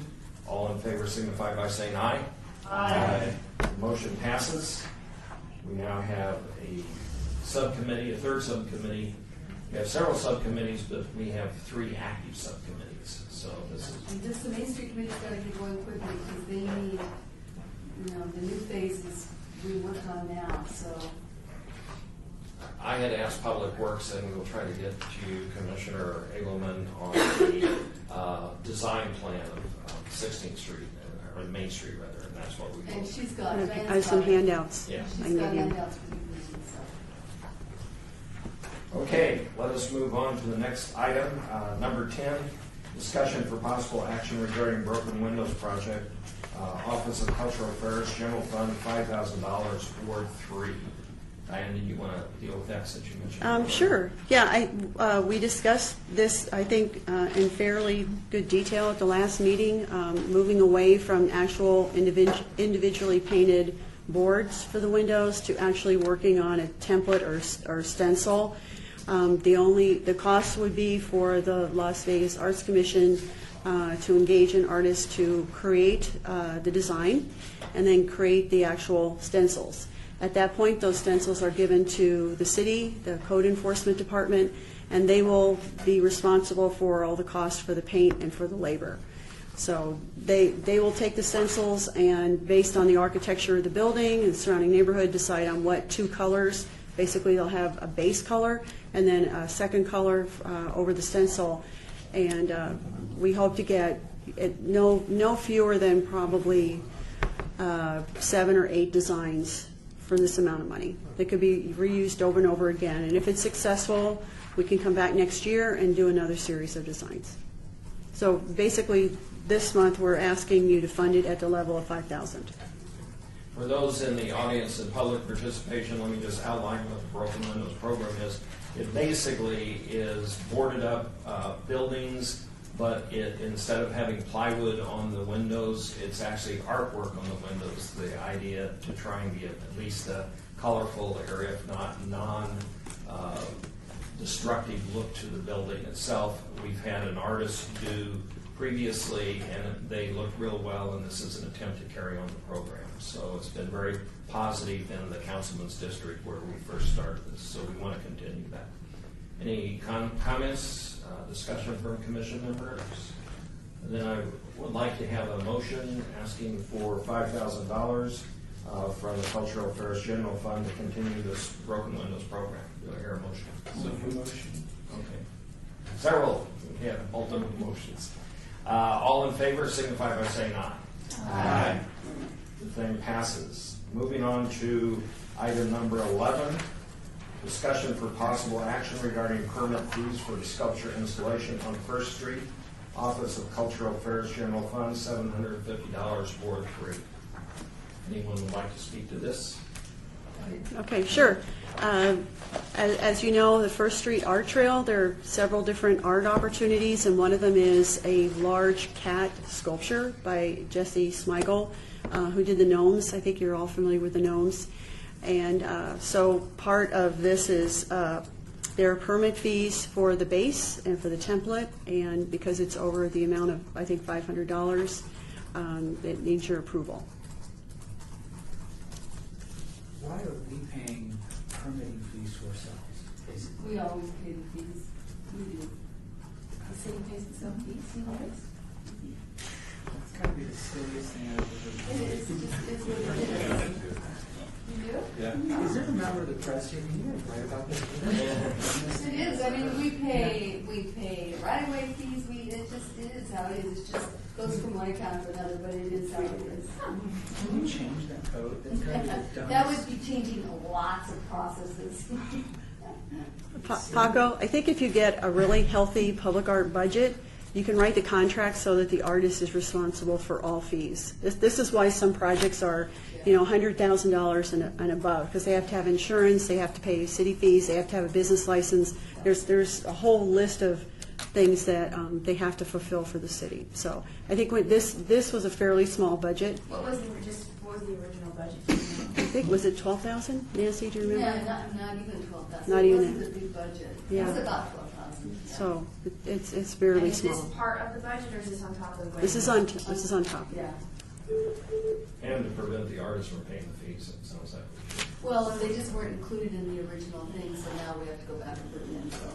All in favor signify by saying aye. Aye. Motion passes. We now have a subcommittee, a third subcommittee. We have several subcommittees, but we have 3 active subcommittees. So this is And just the Main Street Committee's got to get going quickly because they need, you know, the new phases we work on now, so. I had asked Public Works, and we'll try to get to Commissioner Egelman on the design plan of 16th Street, or Main Street rather, and that's what we. And she's got. I have some handouts. Yeah. I She's can got give you. handouts for you, so. Okay, let us move on to the next item, number 10, discussion for possible action regarding broken windows project, Office of Cultural Affairs, General Fund, $5,000, Ward 3. Diane, do you want to deal with that since you mentioned it? Sure. Yeah, we discussed this, I think, in fairly good detail at the last meeting, moving away from actual individually painted boards for the windows to actually working on a template or stencil. The cost would be for the Las Vegas Arts Commission to engage an artist to create the design and then create the actual stencils. At that point, those stencils are given to the city, the code enforcement department, and they will be responsible for all the costs for the paint and for the labor. So they will take the stencils and, based on the architecture of the building and surrounding neighborhood, decide on what 2 colors. Basically, they'll have a base color and then a second color over the stencil. And we hope to get no fewer than probably 7 or 8 designs for this amount of money. They could be reused over and over again. And if it's successful, we can come back next year and do another series of designs. So basically, this month, we're asking you to fund it at the level of $5,000. For those in the audience and public participation, let me just outline what the Broken Windows program is. It basically is boarded up buildings, but instead of having plywood on the windows, it's actually artwork on the windows. The idea to try and give at least a colorful area, if not destructive look to the building itself. We've had an artist do previously, and they looked real well, and this is an attempt to carry on the program. So it's been very positive in the councilman's district where we first started this, so we want to continue that. Any comments, discussion from commission members? And then I would like to have a motion asking for $5,000 from the Cultural Affairs General Fund to continue this Broken Windows program. Do I hear a motion? So for motion. Okay. Several, yeah, multiple motions. All in favor signify by saying aye. Aye. The thing passes. Moving on to item number 11, discussion for possible action regarding permit fees for the sculpture installation on First Street, Office of Cultural Affairs General Fund, $750, Ward 3. Anyone would like to speak to this? Okay, sure. As you know, the First Street Art Trail, there are several different art opportunities, and one of them is a large cat sculpture by Jesse Smigel, who did the gnomes. I think you're all familiar with the gnomes. And so part of this is there are permit fees for the base and for the template, and because it's over the amount of, I think, $500, it needs your approval. Why are we paying permitting fees for ourselves? We always pay the fees. We do. The city pays the same fees, you know this? It's got to be the silliest thing I've ever It heard. is, it's what it is. You do? Yeah. Is there a member of the press here? Can you guys write about this? It is, I mean, we pay right-of-way fees, it is how it is, it just goes from one account to another, but it is how it is. Can you change that code? That's got to be the dumbest. That would be changing lots of processes. Paco, I think if you get a really healthy public art budget, you can write the contract so that the artist is responsible for all fees. This is why some projects are, $100,000 and above, because they have to have insurance, they have to pay city fees, they have to have a business license. There's a whole list of things that they have to fulfill for the city. So I think this was a fairly small budget. What was the original budget? I think, was it 12,000? Nancy, do you remember? Yeah, not even 12,000. Not It even wasn't that. a big budget. Yeah. It was about 12,000. So it's And fairly is small. this part of the budget or is this on top of the budget? This is on top. Yeah. And to prevent the artist from paying the fees, it sounds like. Well, and they just weren't included in the original thing, so now we have to go back and put them in, so.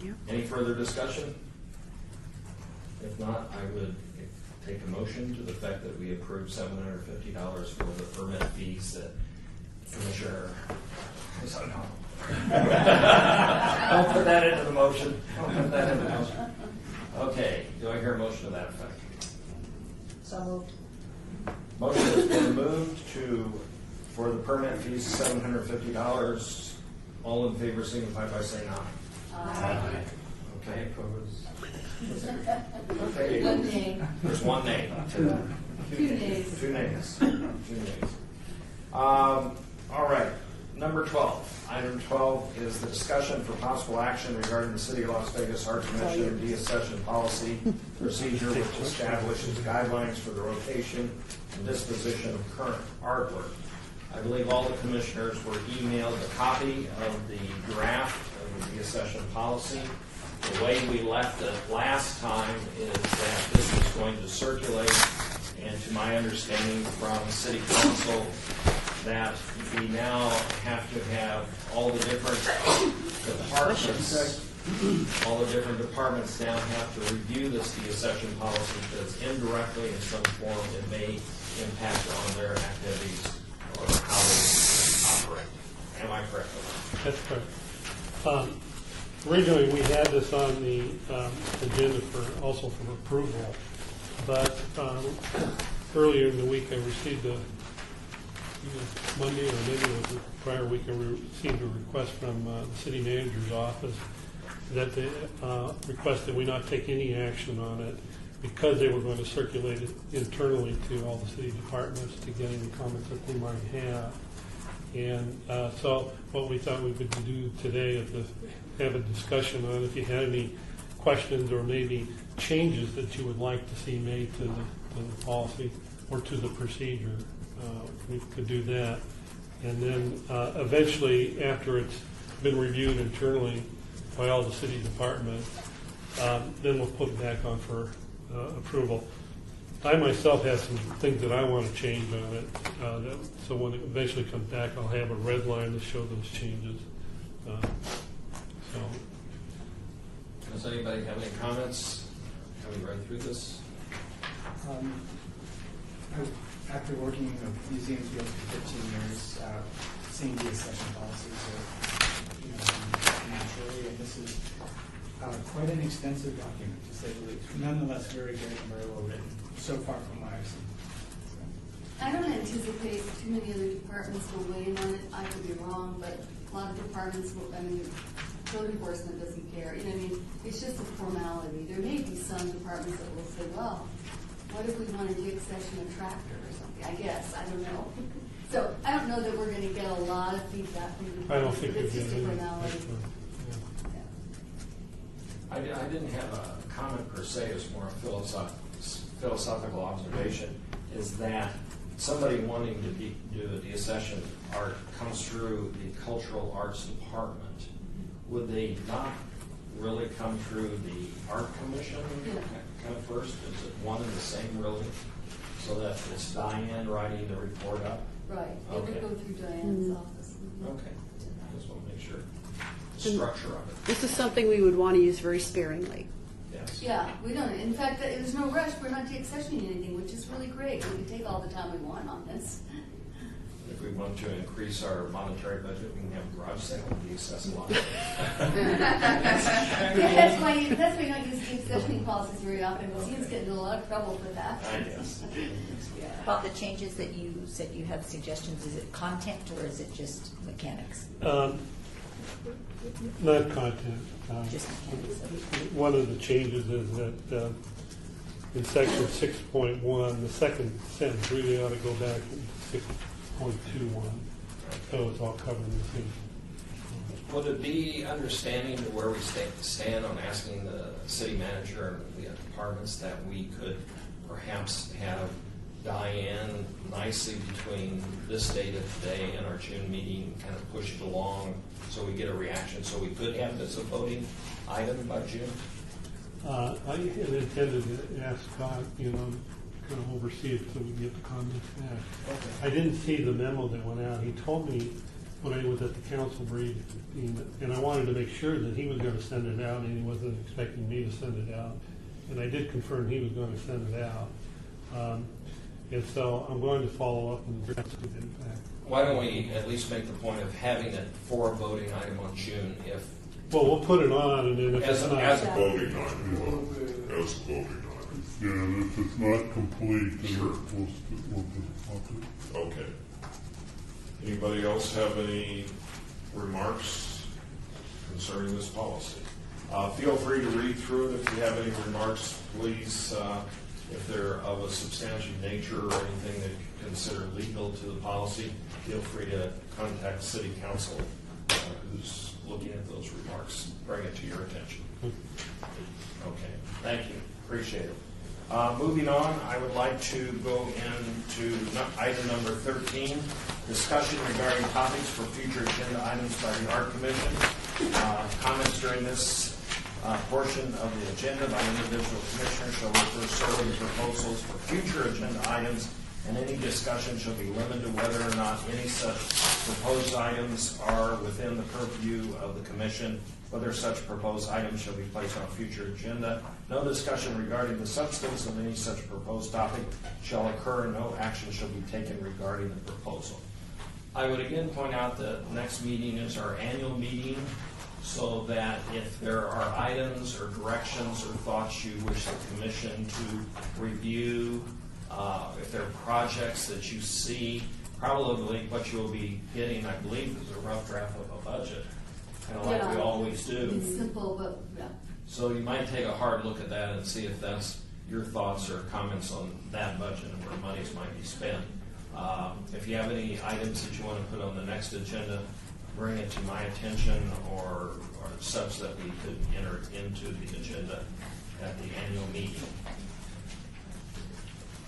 Yeah. Any further discussion? If not, I would take a motion to the fact that we approve $750 for the permit fees that Commissioner. Don't put that into the motion. Don't put that into the motion. Okay, do I hear a motion to that effect? So moved. Motion has been moved for the permit fees, $750. All in favor signify by saying aye. Aye. Okay, opposed? One day. There's one name. 2 days. Two names. All right, number 12. Item 12 is the discussion for possible action regarding the City of Las Vegas Art Commission deaccession policy procedure, which establishes guidelines for the rotation and disposition of current artwork. I believe all the commissioners were emailed a copy of the draft of the deaccession policy. The way we left it last time is that this is going to circulate, and to my understanding from City Council, that we now have to have all the different departments now have to review this deaccession policy, because indirectly in some form it may impact on their activities or how they operate. Am I correct? That's correct. Originally, we had this on the agenda also for approval, but earlier in the week I received Monday or maybe it was the prior week, I received a request from the city manager's office that they requested we not take any action on it because they were going to circulate it internally to all the city departments to get any comments that they might have. And so what we thought we would do today is to have a discussion on if you had any questions or maybe changes that you would like to see made to the policy or to the procedure. We could do that. And then eventually, after it's been reviewed internally by all the city departments, then we'll put it back on for approval. I myself have some things that I want to change on it, so when it eventually comes back, I'll have a red line to show those changes. Does anybody have any comments? Have we read through this? After working in the museum field for 15 years, seeing deaccession policies are naturally, and this is Quite an extensive document, to say the least. Nonetheless, very good and very well written, so far from what I've seen. I don't anticipate too many other departments will weigh in on it. I could be wrong, but a lot of departments will, I mean, code enforcement doesn't care. You know, I mean, it's just a formality. There may be some departments that will say, well, what if we want to deaccession a tractor or something? I guess, I don't know. So I don't know that we're going to get a lot of feedback from the I don't think It's we just get a any. formality. I didn't have a comment per se, it's more a philosophical observation, is that somebody wanting to do a deaccession art comes through the cultural arts department. Would they not really come through the art commission kind of first? Is it one and the same really? So that it's Diane writing the report up? Right. It Okay. would go through Diane's office. Mhm. Okay, I just want to make sure. The structure of it, This is something we would want to use very sparingly. yes. Yeah, we don't. In fact, there's no rush. We're not deaccessioning anything, which is really great. We can take all the time we want on this. If we want to increase our monetary budget, we can have a garage sale and deaccess a lot. That's why you don't use deaccessioning policies very often. We'll get in a lot of trouble for that. I guess. About the changes that you said you have suggestions, is it content or is it just mechanics? Not content. Just mechanics. One of the changes is that in section 6.1, the second sentence really ought to go back to 6.21, so it's all covered in the same. Would it be understanding to where we stand on asking the city manager and the departments that we could perhaps have Diane nicely between this date of today and our June meeting kind of push it along so we get a reaction, so we could have this a voting item by June? I had intended to ask Scott, kind of oversee it so we get the comments back. Okay. I didn't see the memo that went out. He told me when I was at the council briefing, and I wanted to make sure that he was going to send it out, and he wasn't expecting me to send it out. And I did confirm he was going to send it out. And so I'm going to follow up and address it in fact. Why don't we at least make the point of having it for a voting item on June if... Well, we'll put it on, and then if As it's a- not... as a Voting item. As a voting item. Yeah, and if it's not complete, then Sure. we'll just swap it. Okay. Anybody else have any remarks concerning this policy? Feel free to read through it. If you have any remarks, please, if they're of a substantial nature or anything that you consider legal to the policy, feel free to contact City Council who's looking at those remarks. Bring it to your attention. Okay, thank you. Appreciate it. Moving on, I would like to go into item number 13, discussion regarding topics for future agenda items by the Art Commission. Comments during this portion of the agenda by individual commissioners shall refer solely to proposals for future agenda items, and any discussion shall be limited to whether or not any such proposed items are within the purview of the commission, whether such proposed items shall be placed on a future agenda. No discussion regarding the substance of any such proposed topic shall occur, and no action shall be taken regarding the proposal. I would again point out that next meeting is our annual meeting, so that if there are items or directions or thoughts you wish the commission to review, if there are projects that you see, probably what you'll be getting, I believe, is a rough draft of a budget, kind of like we always do. It's simple, but yeah. So you might take a hard look at that and see if that's your thoughts or comments on that budget and where monies might be spent. If you have any items that you want to put on the next agenda, bring it to my attention or such that we could enter into the agenda at the annual meeting.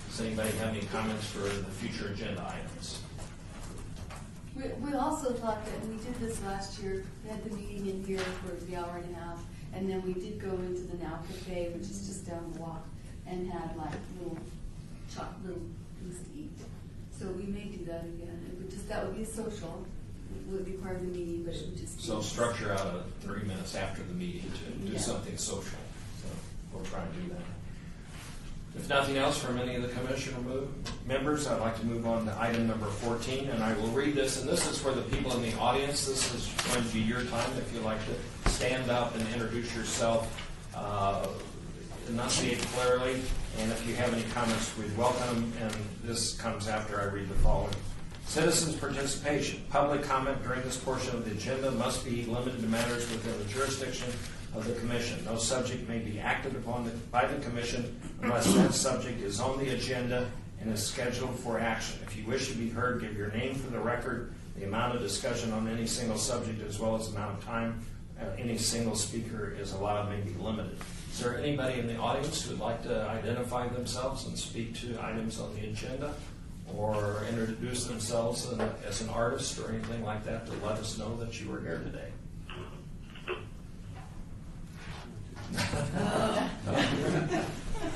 Does anybody have any comments for the future agenda items? We also thought that we did this last year. We had the meeting in here for the hour and a half, and then we did go into the Now Cafe, which is just down the walk, and had like little things to eat. So we may do that again. It would just, that would be social. It would be part of the meeting, but it would just be. So structure out of 30 minutes after the meeting to do Yeah. something social. So we'll try and do that. If nothing else from any of the commission members, I'd like to move on to item number 14, and I will read this. And this is for the people in the audience. This is going to be your time if you'd like to stand up and introduce yourself, enunciate clearly, and if you have any comments, we'd welcome them, and this comes after I read the following. Citizens' participation. Public comment during this portion of the agenda must be limited to matters within the jurisdiction of the commission. No subject may be acted upon by the commission unless that subject is on the agenda and is scheduled for action. If you wish to be heard, give your name for the record, the amount of discussion on any single subject, as well as the amount of time any single speaker is allowed may be limited. Is there anybody in the audience who would like to identify themselves and speak to items on the agenda, or introduce themselves as an artist or anything like that to let us know that you were here today?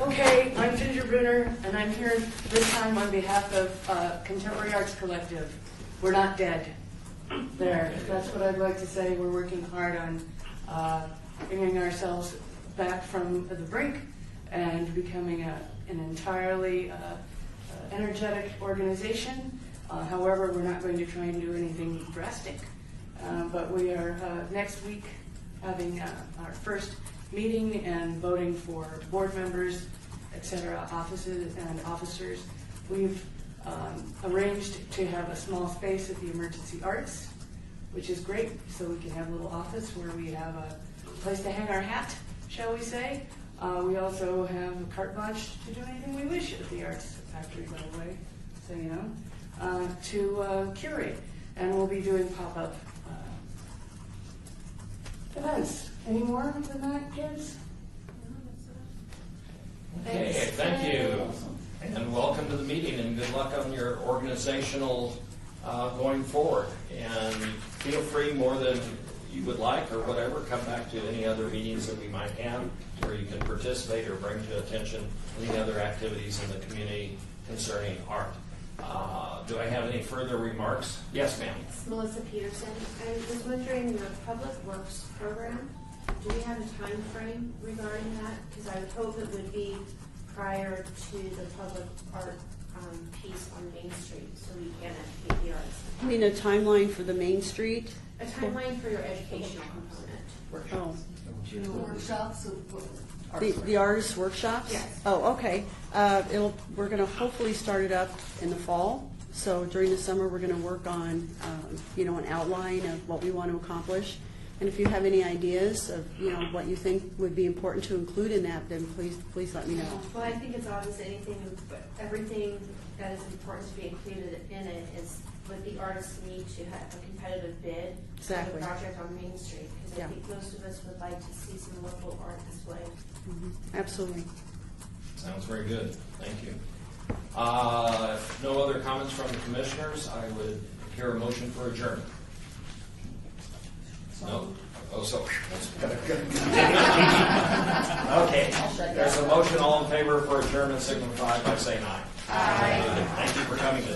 Okay, I'm Ginger Bruner, and I'm here this time on behalf of Contemporary Arts Collective. We're not dead. There, that's what I'd like to say. We're working hard on bringing ourselves back from the brink and becoming an entirely energetic organization. However, we're not going to try and do anything drastic. But we are next week having our first meeting and voting for board members, etc., offices and officers. We've arranged to have a small space at the Emergency Arts, which is great, so we can have a little office where we have a place to hang our hat, shall we say. We also have a carte blanche to do anything we wish at the Arts Factory, by the way, so you know, to curate. And we'll be doing pop-up events. Any more than that, kids? Okay, thank you. And welcome to the meeting, and good luck on your organizational going forward. And feel free, more than you would like or whatever, come back to any other meetings that we might have where you can participate or bring to attention any other activities in the community concerning art. Do I have any further remarks? Yes, ma'am. It's Melissa Peterson. I was wondering, the Public Works program, do we have a time frame regarding that? Because I would hope it would be prior to the public art piece on Main Street, so we can educate the artists. I mean, a timeline for the Main Street? A timeline for your educational component. Oh. Workshops? The artist workshops? Yes. Oh, okay. We're going to hopefully start it up in the fall. So during the summer, we're going to work on, an outline of what we want to accomplish. And if you have any ideas of, what you think would be important to include in that, then please let me know. Well, I think it's obvious everything that is important to be included in it is what the artists need to have a competitive bid Exactly. for the project on Main Street. Because Yeah. I think most of us would like to see some local art displayed. Mm-hmm. Absolutely. Sounds very good. Thank you. If no other comments from the commissioners, I would hear a motion for adjournment. No? Oh, so. Okay. There's a motion. All in favor for adjournment signify by saying aye. Aye. Thank you for coming today.